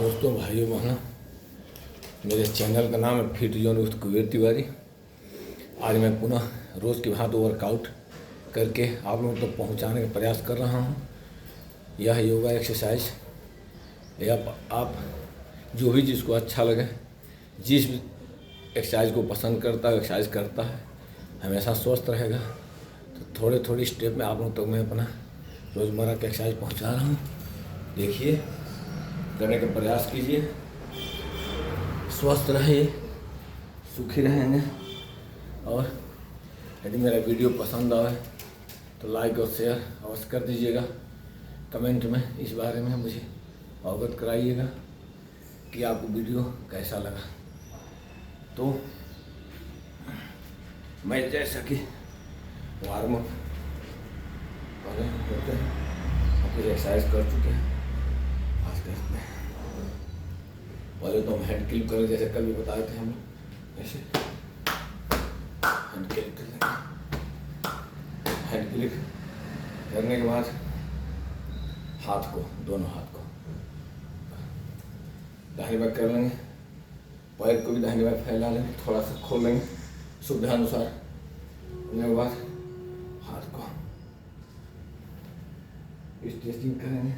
दोस्तों, भाइयों, बहनों, मेरे चैनल का नाम है fit zone with Kuber Tiwari. आज मैं पुनः रोज़ की भांति वर्कआउट करके आप लोगों तक पहुंचाने का प्रयास कर रहा हूं। यह योगा एक्सरसाइज या आप जो भी जिसको अच्छा लगे, जिस भी एक्सरसाइज को पसंद करता है, एक्सरसाइज करता है, हमेशा स्वस्थ रहेगा। तो थोड़े थोड़े स्टेप में आप लोगों तक मैं अपना रोज़मर्रा का एक्सरसाइज पहुँचा रहा हूँ। देखिए, करने का प्रयास कीजिए, स्वस्थ रहिए, सुखी रहेंगे। और यदि मेरा वीडियो पसंद आए तो लाइक और शेयर अवश्य कर दीजिएगा। कमेंट में इस बारे में मुझे अवगत कराइएगा कि आपको वीडियो कैसा लगा। तो मैं जैसा कि वार्म अप पहले होते हैं, कुछ एक्सरसाइज कर चुके हैं, आज करते हैं। पहले तो हम हेड क्लिप करें, जैसे कल भी बताए थे हम लोग, ऐसे हेड क्लिप कर लेंगे। हेड क्लिप करने के बाद हाथ को, दोनों हाथ को दाहिने बाएं कर लेंगे। पैर को भी दाहिने बाएं फैला लेंगे, थोड़ा सा खोल लेंगे सुविधानुसार। करने के बाद हाथ को स्ट्रेचिंग करेंगे।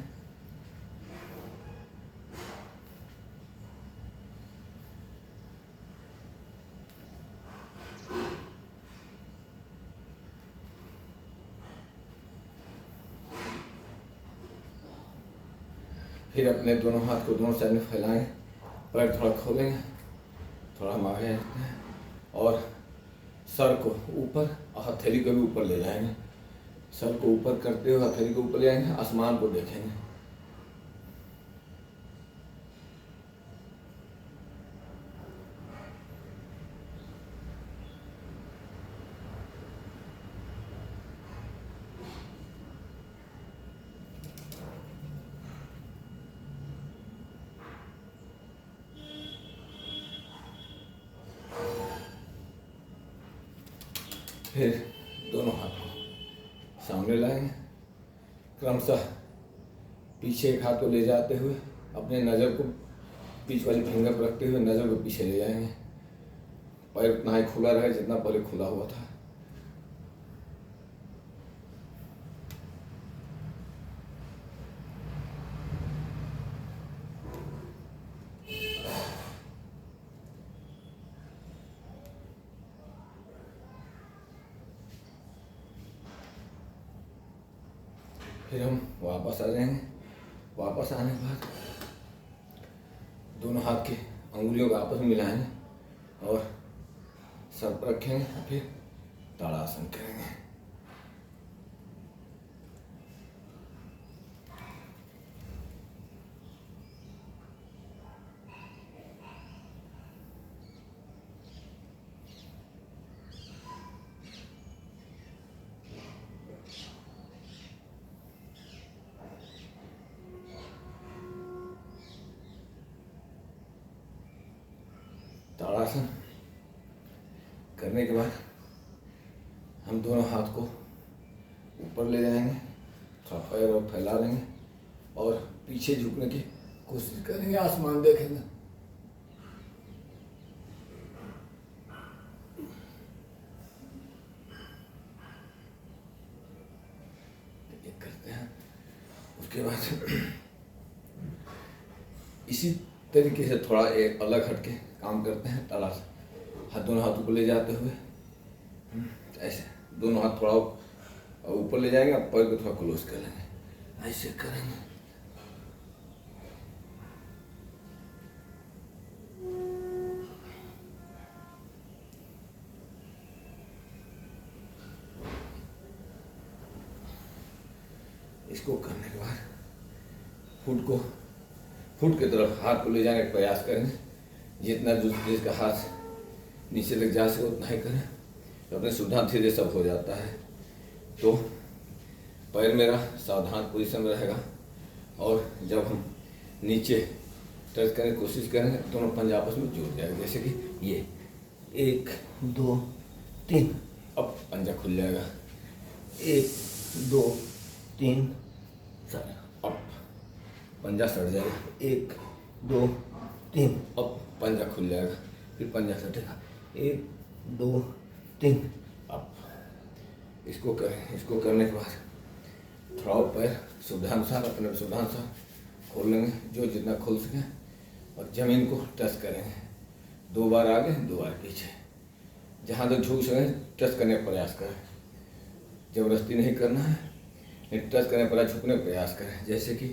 फिर अपने दोनों हाथ को दोनों साइड में फैलाएंगे, पैर थोड़ा खोलेंगे, थोड़ा हम आगे रखते हैं और सर को ऊपर और हथेली को भी ऊपर ले जाएंगे। सर को ऊपर करते हुए हथेली को ऊपर ले आएंगे, आसमान को देखेंगे। फिर दोनों हाथ को सामने लाएंगे, क्रमशः पीछे एक हाथ को ले जाते हुए अपने नज़र को बीच वाली फिंगर पर रखते हुए नज़र को पीछे ले जाएंगे। पैर उतना ही खुला रहे जितना पहले खुला हुआ था। फिर हम वापस आ जाएंगे। वापस आने के बाद दोनों हाथ की अंगुलियों को आपस में मिलाएंगे और सर पर रखेंगे। फिर ताड़ासन करेंगे। ताड़ासन करने के बाद हम दोनों हाथ को ऊपर ले जाएंगे, थोड़ा पैर और फैला लेंगे और पीछे झुकने की कोशिश करेंगे, आसमान देखेंगे। एक करते हैं। उसके बाद इसी तरीके से थोड़ा एक अलग हटके काम करते हैं। ताड़ासन, दोनों हाथों को ले जाते हुए ऐसे दोनों हाथ थोड़ा ऊपर ले जाएंगे, पैर को थोड़ा क्लोज कर लेंगे, ऐसे करेंगे। इसको करने के बाद फुट की तरफ हाथ को ले जाने का प्रयास करेंगे। जितना जिसका हाथ नीचे तक जा सके उतना ही करें, तो अपने सुविधा धीरे सब हो जाता है। तो पैर मेरा सावधान पोजीशन में रहेगा और जब हम नीचे टच करने की कोशिश करेंगे दोनों पंजा आपस में जुड़ जाएगा। जैसे कि ये 1 2 3, अब पंजा खुल जाएगा। 1 2 3 4, अब पंजा सट जाएगा। 1 2 3। अब पंजा खुल जाएगा, फिर पंजा सटेगा। 1 2 3। अब इसको करें। इसको करने के बाद थोड़ा पैर सुविधानुसार, अपने सुविधानुसार खोल लेंगे, जो जितना खोल सकें, और ज़मीन को टच करेंगे। 2 बार आगे 2 बार पीछे, जहाँ तक झुक सकें टच करने का प्रयास करें। जबरदस्ती नहीं करना है, टच करने पर झुकने का प्रयास करें। जैसे कि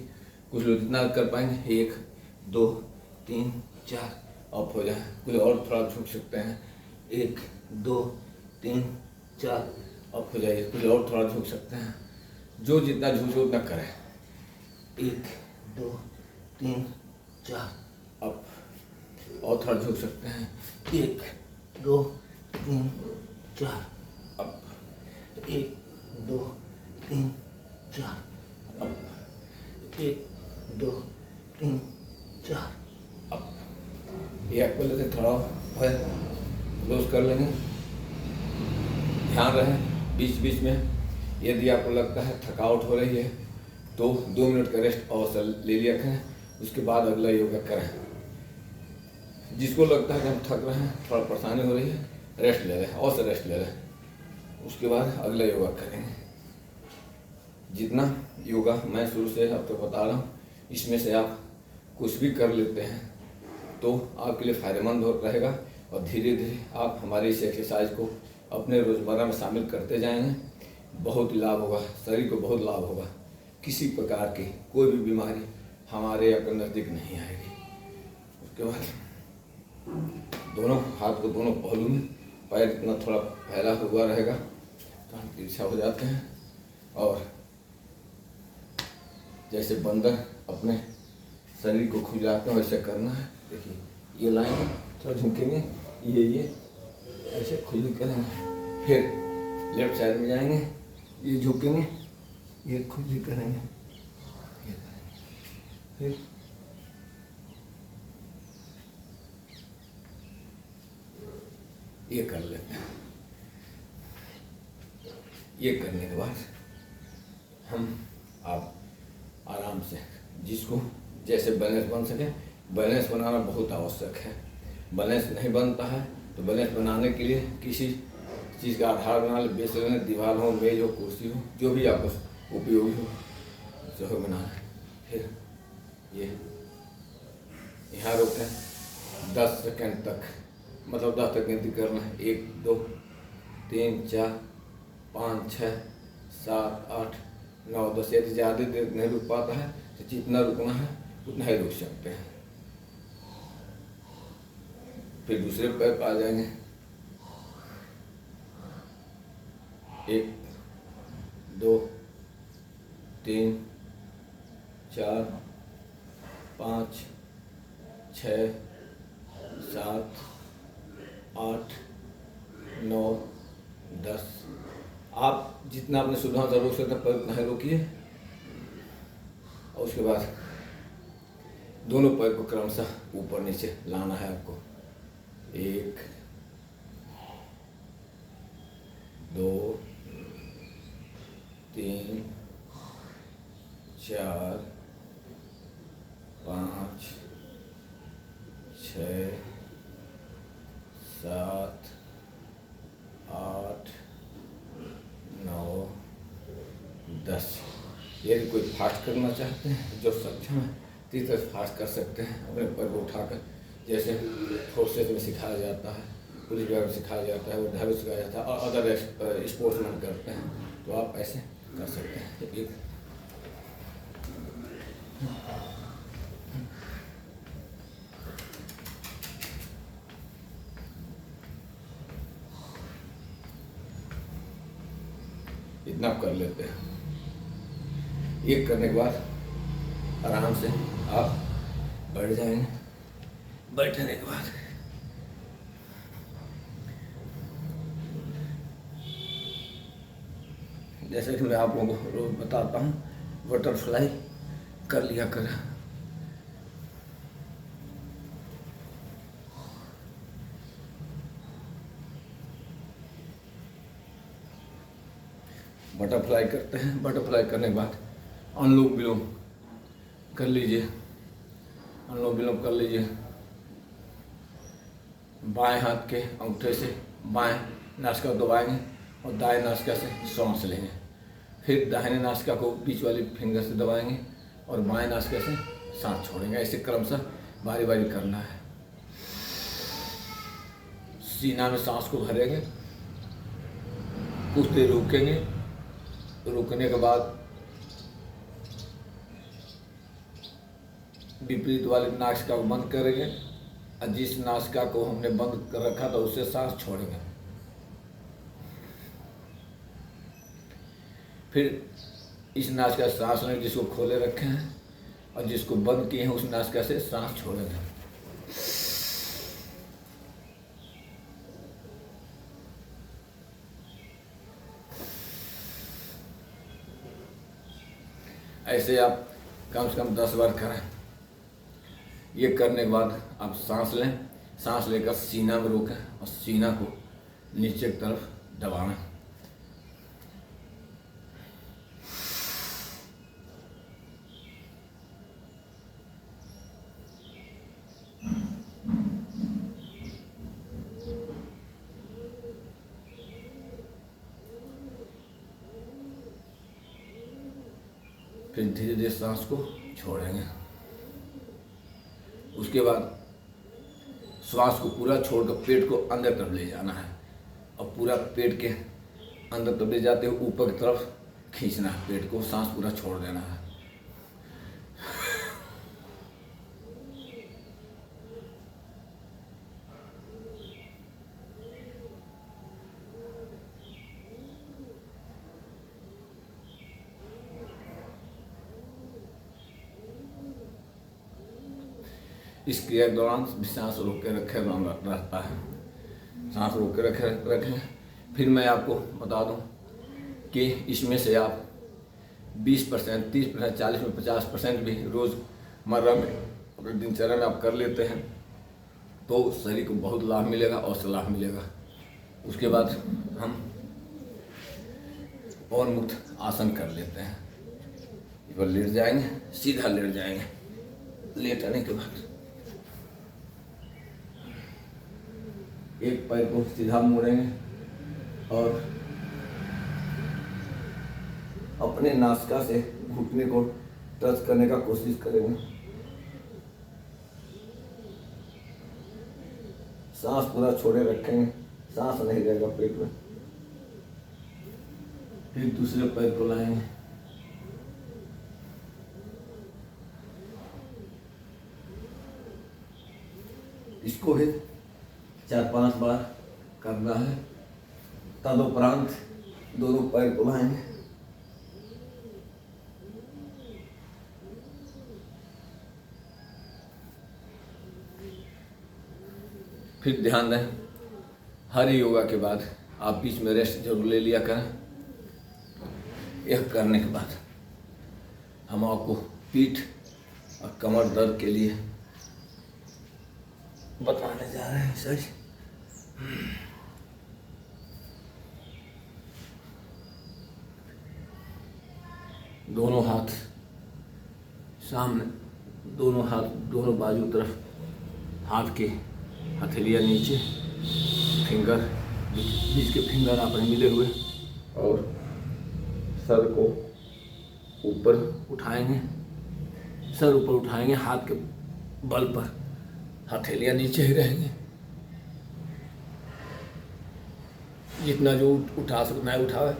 कुछ लोग जितना कर पाएंगे, 1 2 3 4 ऑफ हो जाए। कुछ और थोड़ा झुक सकते हैं, 1 2 3 4 ऑफ हो जाइए। कुछ और थोड़ा झुक सकते हैं, जो जितना झुक उतना करें। 1 2 3 4 अप। और थोड़ा झुक सकते हैं, 1 2 3 4 अप। 1 2 3 4 अप। 1 2 3 4 अप। ये आपको लेते थोड़ा है क्लोज कर लेंगे। ध्यान रहे बीच बीच में यदि आपको लगता है थकावट हो रही है तो 2 मिनट का रेस्ट अवश्य ले लिया करें, उसके बाद अगला योगा करें। जिसको लगता है कि हम थक रहे हैं, थोड़ा परेशानी हो रही है, रेस्ट ले लें, अवश्य रेस्ट ले लें, उसके बाद अगला योगा करेंगे। जितना योगा मैं शुरू से अब तक बता रहा हूँ, इसमें से आप कुछ भी कर लेते हैं तो आपके लिए फ़ायदेमंद रहेगा, और धीरे धीरे आप हमारी इस एक्सरसाइज को अपने रोज़मर्रा में शामिल करते जाएंगे। बहुत लाभ होगा, शरीर को बहुत लाभ होगा। किसी प्रकार की कोई भी बीमारी हमारे अपने नज़दीक नहीं आएगी। उसके बाद दोनों हाथ को दोनों पहलू में, पैर इतना थोड़ा फैला हुआ रहेगा तो हम तिरछा हो जाते हैं, और जैसे बंदर अपने शरीर को खुजाते हैं वैसे करना है। देखिए ये लाइन थोड़ा झुकेंगे, ये ऐसे खुली करेंगे, फिर लेफ्ट साइड में जाएंगे, ये झुकेंगे, ये खुली करेंगे, ये करेंगे, फिर ये कर लेते हैं। ये करने के बाद आप आराम से, जिसको जैसे बैलेंस बन सके, बैलेंस बनाना बहुत आवश्यक है। बैलेंस नहीं बनता है तो बैलेंस बनाने के लिए किसी चीज़ का आधार बना ले, बेस लेना, दीवार हो, मेज हो, कुर्सी हो, जो भी आपको उपयोगी हो, उसको बनाना है। फिर ये यहाँ रोकें 10 सेकंड तक, मतलब 10 तक गिनती करना है। 1 2 3 4 5 6 7 8 9 10। यदि ज़्यादा देर नहीं रुक पाता है तो जितना रुकना है उतना ही रुक सकते हैं। फिर दूसरे पैर पर आ जाएंगे। 1 2 3 4 5 6 7 8 9 10। आप जितना अपने सुविधा से रोक सकते हैं पैर उतना ही रोकिए, और उसके बाद दोनों पैर को क्रमशः ऊपर नीचे लाना है आपको। 1 2 3 4 5 6 7 8 9 10। यदि कोई फास्ट करना चाहते हैं, जो सक्षम है, तो इस तरह फास्ट कर सकते हैं। अपने पैर को उठाकर, जैसे फोर्सेस में सिखाया जाता है, पुलिस विभाग में सिखाया जाता है, वो ढाल सिखाया जाता है, और अदर स्पोर्ट्समैन करते हैं, तो आप ऐसे कर सकते हैं। एक इतना कर लेते हैं। एक करने के बाद आराम से आप बैठ जाएंगे। बैठने के बाद जैसे कि मैं आप लोगों को रोज बताता हूँ, बटरफ्लाई कर लिया करें। बटरफ्लाई करते हैं। बटरफ्लाई करने के बाद अनुलोम विलोम कर लीजिए। अनुलोम विलोम कर लीजिए। बाएं हाथ के अंगूठे से बाएं नासिका दबाएंगे और दाएं नासिका से सांस लेंगे। फिर दाहिने नासिका को बीच वाली फिंगर से दबाएंगे और बाएं नासिका से सांस छोड़ेंगे। ऐसे क्रमशः बारी बारी करना है। सीना में सांस को भरेंगे, कुछ देर रुकेंगे, रुकने के बाद विपरीत वाली नासिका को बंद करेंगे और जिस नासिका को हमने बंद कर रखा था उससे सांस छोड़ेंगे। फिर इस नासिका से सांस लेंगे जिसको खोले रखे हैं और जिसको बंद किए हैं उस नासिका से सांस छोड़ेंगे। ऐसे आप कम से कम 10 बार करें। ये करने के बाद आप सांस लें, सांस लेकर सीना में रोकें और सीना को नीचे की तरफ दबाएं। फिर धीरे धीरे सांस को छोड़ेंगे। उसके बाद श्वास को पूरा छोड़कर पेट को अंदर तरफ ले जाना है और पूरा पेट के अंदर तरफ ले जाते हुए ऊपर की तरफ खींचना है। पेट को सांस पूरा छोड़ देना है। इस क्रिया के दौरान सांस रोक के रखे रहता है। सांस रोक के रखें। फिर मैं आपको बता दूं कि इसमें से आप 20%, 30%, 40 में 50% भी रोज़मर्रा में अपने दिनचर्या में आप कर लेते हैं तो शरीर को बहुत लाभ मिलेगा और लाभ मिलेगा। उसके बाद हम पवन मुक्त आसन कर लेते हैं। इस पर लेट जाएंगे, सीधा लेट जाएंगे। लेटने के बाद एक पैर को सीधा मोड़ेंगे और अपने नासिका से घुटने को टच करने का कोशिश करेंगे। सांस पूरा छोड़े रखेंगे, सांस नहीं रहेगा पेट में। फिर दूसरे पैर को लाएंगे, इसको भी 4-5 बार करना है। तदुपरांत दोनों पैर को लाएंगे, फिर ध्यान दें हर योगा के बाद आप बीच में रेस्ट जरूर ले लिया करें। यह करने के बाद हम आपको पीठ और कमर दर्द के लिए बताने जा रहे हैं। सर दोनों हाथ सामने, दोनों हाथ दोनों बाजू तरफ, हाथ के हथेलियाँ नीचे, फिंगर बीच के फिंगर आपस में मिले हुए और सर को ऊपर उठाएंगे। सर ऊपर उठाएंगे, हाथ के बल पर हथेलियाँ नीचे ही रहेंगे। जितना जो उठा सकना है उठावे।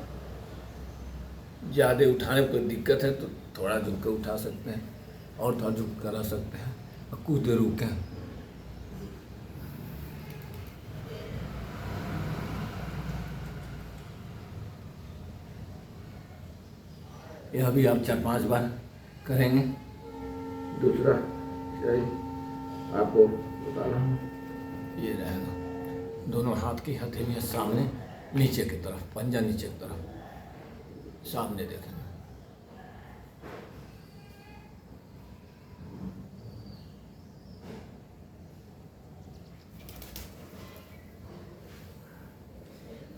ज़्यादा उठाने में कोई दिक्कत है तो थोड़ा झुक कर उठा सकते हैं और थोड़ा झुक कर आ सकते हैं और कुछ देर रुकें। यह भी आप 4-5 बार करेंगे। दूसरा सही आपको बता रहा हूँ, ये रहेगा। दोनों हाथ की हथेलियाँ सामने नीचे की तरफ, पंजा नीचे की तरफ सामने देखें।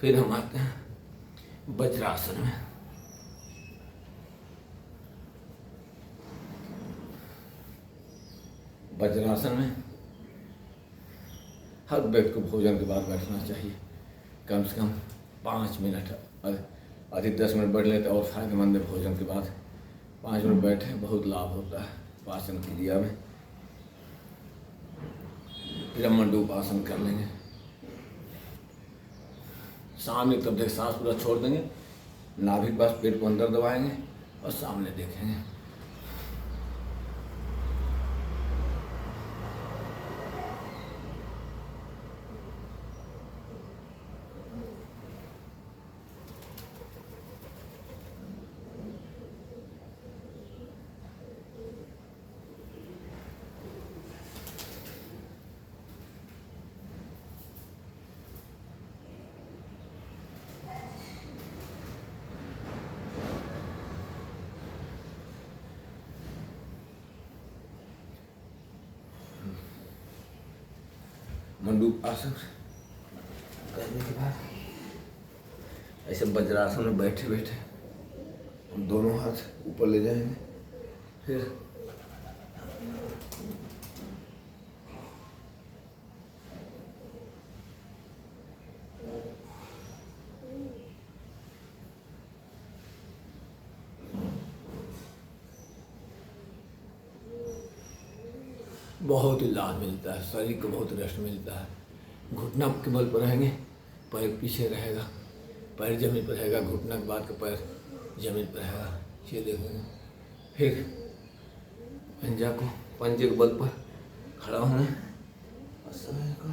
फिर हम आते हैं वज्रासन में। वज्रासन में हर व्यक्ति को भोजन के बाद बैठना चाहिए, कम से कम 5 मिनट, अधिक 10 मिनट बैठ लेते और फायदेमंद है। भोजन के बाद 5 मिनट बैठे, बहुत लाभ होता है पाचन क्रिया में। फिर हम मंडूक आसन कर लेंगे। सामने तब तक सांस पूरा छोड़ देंगे, नाभि के पास पेट को अंदर दबाएंगे और सामने देखेंगे। मंडूक आसन करने के बाद ऐसे वज्रासन में बैठे बैठे हम दोनों हाथ ऊपर ले जाएंगे। फिर बहुत ही लाभ मिलता है, शरीर को बहुत रेस्ट मिलता है। घुटना के बल पर रहेंगे, पैर पीछे रहेगा, पैर जमीन पर रहेगा, घुटना के बाद का पैर जमीन पर रहेगा, ये देखेंगे। फिर पंजे के बल पर खड़ा होना और समय को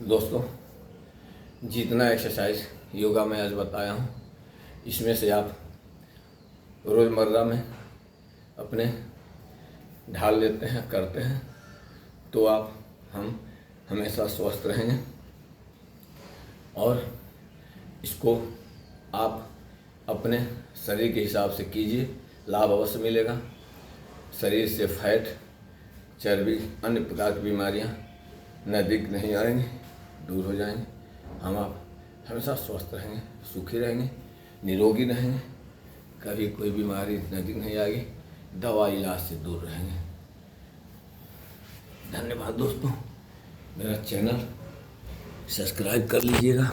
दोस्तों, जितना एक्सरसाइज योगा में आज बताया हूँ, इसमें से आप रोज़मर्रा में अपने ढाल लेते हैं, करते हैं, तो हम हमेशा स्वस्थ रहेंगे। और इसको आप अपने शरीर के हिसाब से कीजिए, लाभ अवश्य मिलेगा। शरीर से फैट, चर्बी, अन्य प्रकार की बीमारियाँ नज़दीक नहीं आएंगी, दूर हो जाएंगे। आप हमेशा स्वस्थ रहेंगे, सुखी रहेंगे, निरोगी रहेंगे, कभी कोई बीमारी नज़दीक नहीं आएगी, दवा इलाज से दूर रहेंगे। धन्यवाद दोस्तों, मेरा चैनल सब्सक्राइब कर लीजिएगा।